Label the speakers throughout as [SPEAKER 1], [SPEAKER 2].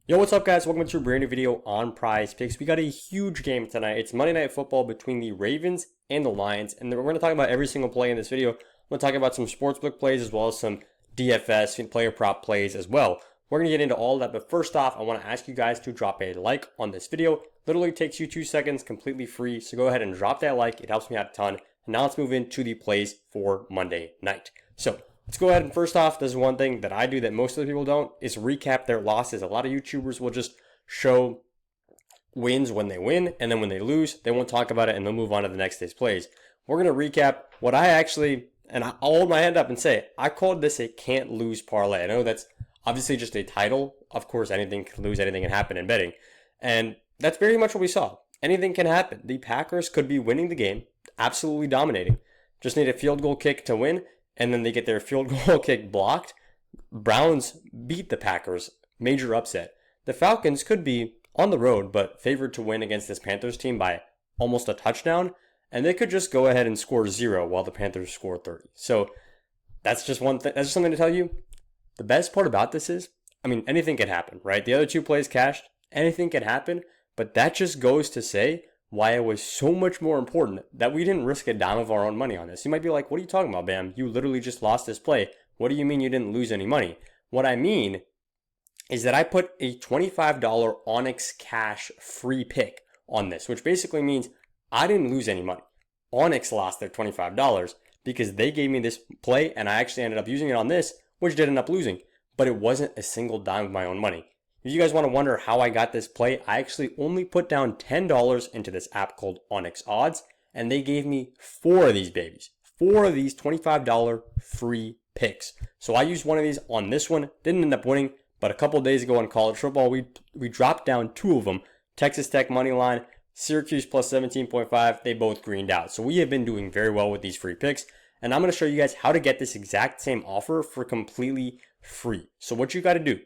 [SPEAKER 1] Yo, what's up guys? Welcome to a brand new video on PrizePicks. We got a huge game tonight. It's Monday Night Football between the Ravens and the Lions. And we're going to talk about every single play in this video. I'm going to talk about some sportsbook plays as well as some DFS and player prop plays as well. We're going to get into all of that. But first off, I want to ask you guys to drop a like on this video. Literally takes you 2 seconds, completely free. So go ahead and drop that like. It helps me out a ton. And now let's move into the plays for Monday night. So let's go ahead and first off, there's one thing that I do that most of the people don't, is recap their losses. A lot of YouTubers will just show wins when they win, and then when they lose, they won't talk about it and they'll move on to the next day's plays. We're going to recap what I actually, and I'll hold my hand up and say, I called this a can't lose parlay. I know that's obviously just a title. Of course, anything can lose, anything can happen in betting. And that's very much what we saw. Anything can happen. The Packers could be winning the game, absolutely dominating. Just need a field goal kick to win. And then they get their field goal kick blocked. Browns beat the Packers. Major upset. The Falcons could be on the road, but favored to win against this Panthers team by almost a touchdown. And they could just go ahead and score 0 while the Panthers score 30. So that's just one thing. That's just something to tell you. The best part about this is, anything can happen, right? The other 2 plays cashed. Anything can happen. But that just goes to say why it was so much more important that we didn't risk a dime of our own money on this. You might be like, what are you talking about, Bam? You literally just lost this play. What do you mean you didn't lose any money? What I mean is that I put a $25 Onyx Cash free pick on this, which basically means I didn't lose any money. Onyx lost their $25 because they gave me this play and I actually ended up using it on this, which did end up losing, but it wasn't a single dime of my own money. If you guys want to wonder how I got this play, I actually only put down $10 into this app called Onyx Odds, and they gave me 4 of these babies. 4 of these $25 free picks. So I used one of these on this one, didn't end up winning, but a couple of days ago on college football, we dropped down 2 of them. Texas Tech money line, Syracuse plus 17.5, they both greened out. So we have been doing very well with these free picks, and I'm going to show you guys how to get this exact same offer for completely free. So what you got to do,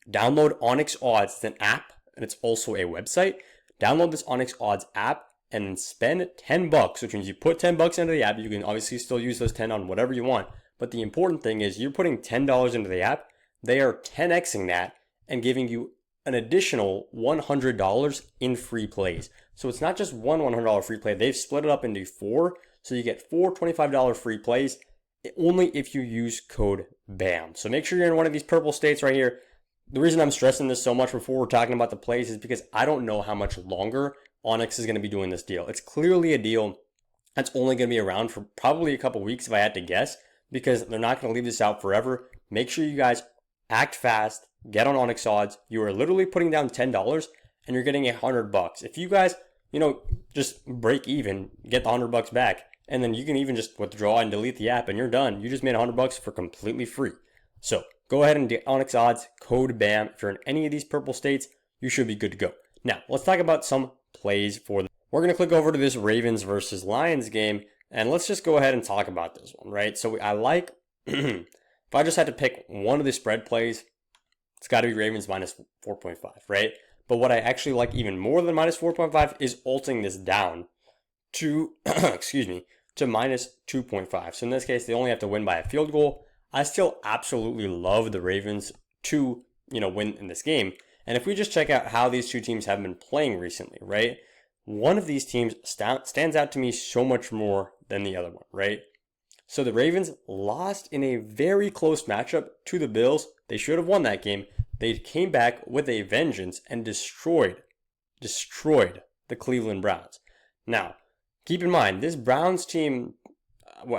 [SPEAKER 1] download Onyx Odds. It's an app and it's also a website. Download this Onyx Odds app and then spend $10, which means you put $10 into the app. You can obviously still use those 10 on whatever you want. But the important thing is you're putting $10 into the app. They are 10xing that and giving you an additional $100 in free plays. So it's not just one $100 free play. They've split it up into 4. So you get 4 $25 free plays only if you use code BAM. So make sure you're in one of these purple states right here. The reason I'm stressing this so much before we're talking about the plays is because I don't know how much longer Onyx is going to be doing this deal. It's clearly a deal that's only going to be around for probably a couple weeks if I had to guess, because they're not going to leave this out forever. Make sure you guys act fast, get on Onyx Odds. You are literally putting down $10 and you're getting $100. If you guys, just break even, get the $100 back, and then you can even just withdraw and delete the app and you're done. You just made $100 for completely free. So go ahead and get Onyx Odds, code BAM. If you're in any of these purple states, you should be good to go. Now, let's talk about some plays for them. We're going to click over to this Ravens versus Lions game, and let's just go ahead and talk about this one, right? So I like, if I just had to pick one of the spread plays, it's got to be Ravens minus 4.5, right? But what I actually like even more than minus 4.5 is alting this down to, to minus 2.5. So in this case, they only have to win by a field goal. I still absolutely love the Ravens to, win in this game. And if we just check out how these 2 teams have been playing recently, right? One of these teams stands out to me so much more than the other one, right? So the Ravens lost in a very close matchup to the Bills. They should have won that game. They came back with a vengeance and destroyed the Cleveland Browns. Now, keep in mind, this Browns team,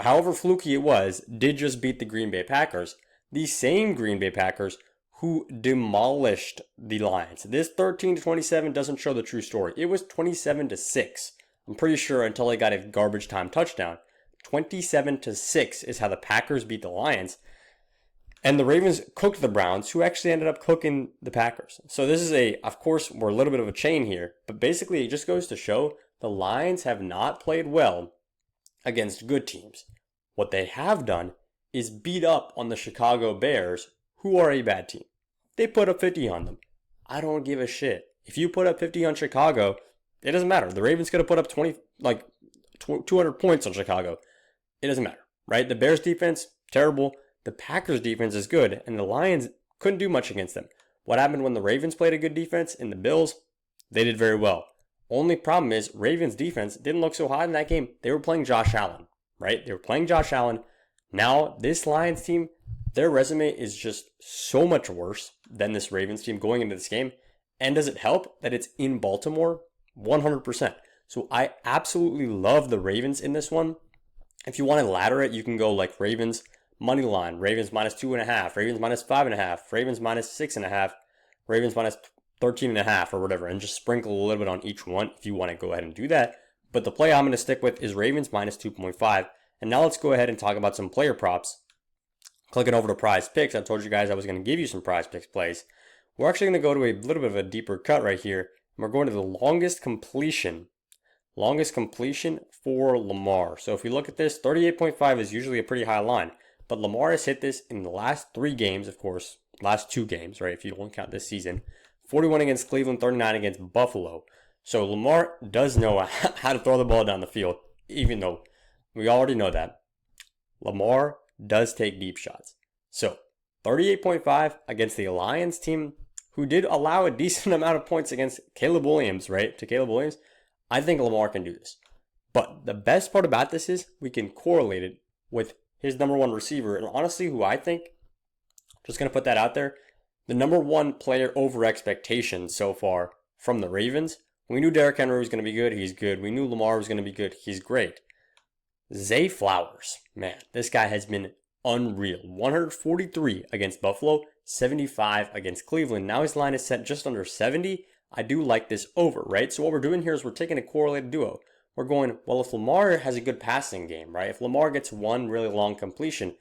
[SPEAKER 1] however fluky it was, did just beat the Green Bay Packers. The same Green Bay Packers who demolished the Lions. This 13-27 doesn't show the true story. It was 27-6. I'm pretty sure until they got a garbage time touchdown. 27-6 is how the Packers beat the Lions. And the Ravens cooked the Browns, who actually ended up cooking the Packers. So this is of course, we're a little bit of a chain here, but basically it just goes to show the Lions have not played well against good teams. What they have done is beat up on the Chicago Bears, who are a bad team. They put up 50 on them. I don't give a shit. If you put up 50 on Chicago, it doesn't matter. The Ravens could have put up 200 points on Chicago. It doesn't matter, right? The Bears defense, terrible. The Packers defense is good, and the Lions couldn't do much against them. What happened when the Ravens played a good defense in the Bills? They did very well. Only problem is Ravens defense didn't look so hot in that game. They were playing Josh Allen, right? They were playing Josh Allen. Now this Lions team, their resume is just so much worse than this Ravens team going into this game. And does it help that it's in Baltimore? 100%. So I absolutely love the Ravens in this one. If you want to ladder it, you can go like Ravens money line, Ravens minus 2.5, Ravens minus 5.5, Ravens minus 6.5, Ravens minus 13.5 or whatever, and just sprinkle a little bit on each one if you want to go ahead and do that. But the play I'm going to stick with is Ravens minus 2.5. And now let's go ahead and talk about some player props. Clicking over to PrizePicks, I told you guys I was going to give you some PrizePicks plays. We're actually going to go to a little bit of a deeper cut right here. And we're going to the longest completion for Lamar. So if we look at this, 38.5 is usually a pretty high line. But Lamar has hit this in the last 3 games, of course, last 2 games, right? If you don't count this season. 41 against Cleveland, 39 against Buffalo. So Lamar does know how to throw the ball down the field, even though we already know that. Lamar does take deep shots. So 38.5 against the Lions team, who did allow a decent amount of points against Caleb Williams, right? To Caleb Williams. I think Lamar can do this. But the best part about this is we can correlate it with his number 1 receiver. And honestly, who I think, just going to put that out there, the number 1 player over expectations so far from the Ravens. We knew Derrick Henry was going to be good. He's good. We knew Lamar was going to be good. He's great. Zay Flowers, man, this guy has been unreal. 143 against Buffalo, 75 against Cleveland. Now his line is set just under 70. I do like this over, right? So what we're doing here is we're taking a correlated duo. We're going, well, if Lamar has a good passing game, right? If Lamar gets one really long completion,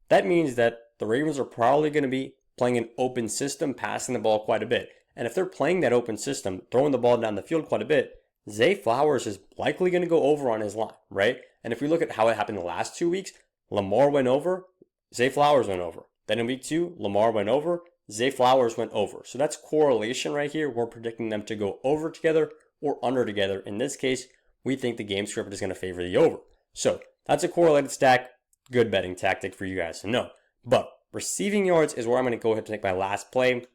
[SPEAKER 1] that means that the Ravens are probably going to be playing an open system, passing the ball quite a bit. And if they're playing that open system, throwing the ball down the field quite a bit, Zay Flowers is likely going to go over on his line, right? And if we look at how it happened the last 2 weeks, Lamar went over, Zay Flowers went over. Then in week 2, Lamar went over, Zay Flowers went over. So that's correlation right here. We're predicting them to go over together or under together. In this case, we think the game script is going to favor the over. So that's a correlated stack. Good betting tactic for you guys to know. But receiving yards is where I'm going to go ahead and take my last play.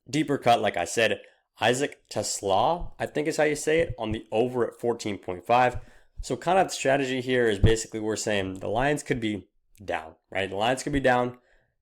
[SPEAKER 1] Deeper cut, like I said, Isaac Tesla, I think is how you say it, on the over at 14.5. So kind of the strategy here is basically we're saying the Lions could be down, right? The Lions could be down,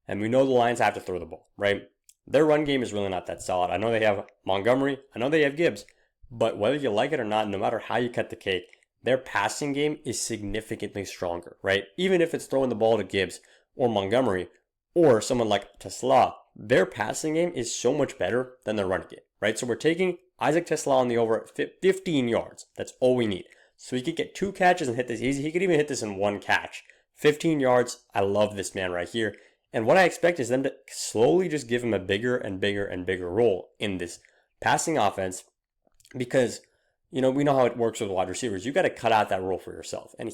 [SPEAKER 1] and we know the Lions have to throw the ball, right? Their run game is really not that solid. I know they have Montgomery. I know they have Gibbs. But whether you like it or not, no matter how you cut the cake, their passing game is significantly stronger, right? Even if it's throwing the ball to Gibbs or Montgomery or someone like Tesla, their passing game is so much better than their running game, right? So we're taking Isaac Tesla on the over at 15 yards. That's all we need. So he could get 2 catches and hit this easy. He could even hit this in 1 catch. 15 yards. I love this man right here. And what I expect is them to slowly just give him a bigger and bigger and bigger role in this passing offense because, you know, we know how it works with wide receivers. You got to cut out that role for yourself. And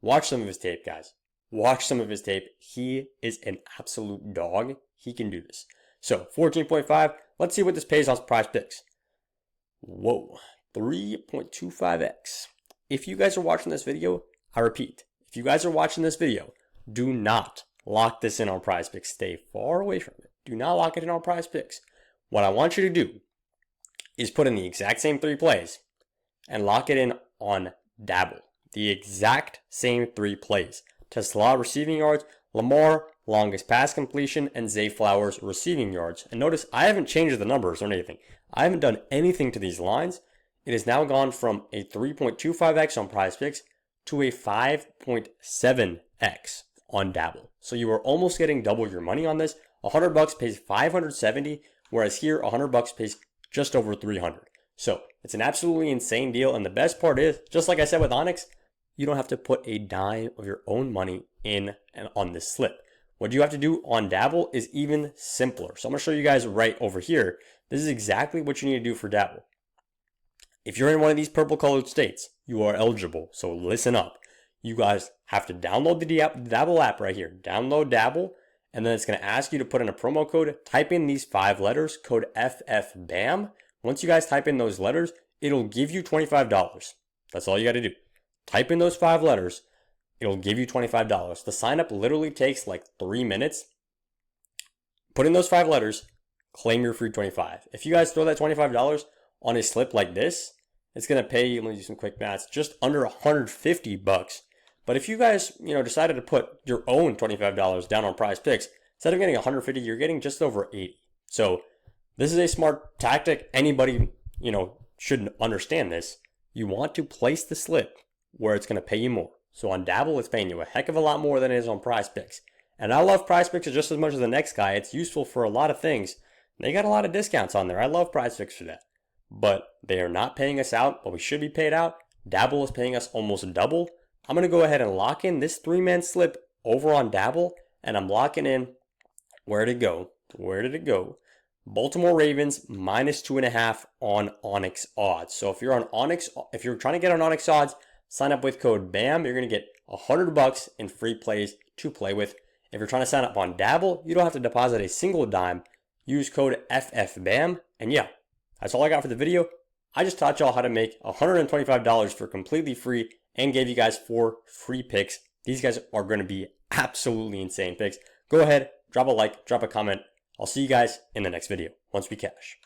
[SPEAKER 1] watch some of his tape, guys. Watch some of his tape. He is an absolute dog. He can do this. So 14.5. Let's see what this pays on PrizePicks. Whoa, 3.25x. If you guys are watching this video, I repeat, if you guys are watching this video, do not lock this in on PrizePicks. Stay far away from it. Do not lock it in on PrizePicks. What I want you to do is put in the exact same 3 plays and lock it in on Dabble. The exact same 3 plays. Tesla receiving yards, Lamar longest pass completion, and Zay Flowers receiving yards. And notice I haven't changed the numbers or anything. I haven't done anything to these lines. It has now gone from a 3.25x on PrizePicks to a 5.7x on Dabble. So you are almost getting double your money on this. $100 pays 570, whereas here $100 pays just over 300. So it's an absolutely insane deal. And the best part is, just like I said with Onyx, you don't have to put a dime of your own money in and on this slip. What you have to do on Dabble is even simpler. So I'm going to show you guys right over here. This is exactly what you need to do for Dabble. If you're in one of these purple colored states, you are eligible. So listen up. You guys have to download the Dabble app right here. Download Dabble, and then it's going to ask you to put in a promo code. Type in these 5 letters, code FFBAM. Once you guys type in those letters, it'll give you $25. That's all you got to do. Type in those 5 letters. It'll give you $25. The sign up literally takes like 3 minutes. Put in those 5 letters, claim your free 25. If you guys throw that $25 on a slip like this, it's going to pay you, let me do some quick math, just under 150 bucks. But if you guys, decided to put your own $25 down on PrizePicks, instead of getting 150, you're getting just over 80. So this is a smart tactic. Anybody, should understand this. You want to place the slip where it's going to pay you more. So on Dabble, it's paying you a heck of a lot more than it is on PrizePicks. And I love PrizePicks just as much as the next guy. It's useful for a lot of things. They got a lot of discounts on there. I love PrizePicks for that. But they are not paying us out, but we should be paid out. Dabble is paying us almost double. I'm going to go ahead and lock in this 3-man slip over on Dabble, and I'm locking in, where did it go? Where did it go? Baltimore Ravens minus 2.5 on Onyx odds. So if you're on Onyx, if you're trying to get on Onyx odds, sign up with code BAM. You're going to get $100 in free plays to play with. If you're trying to sign up on Dabble, you don't have to deposit a single dime. Use code FFBAM. And yeah, that's all I got for the video. I just taught y'all how to make $125 for completely free and gave you guys 4 free picks. These guys are going to be absolutely insane picks. Go ahead, drop a like, drop a comment. I'll see you guys in the next video once we cash.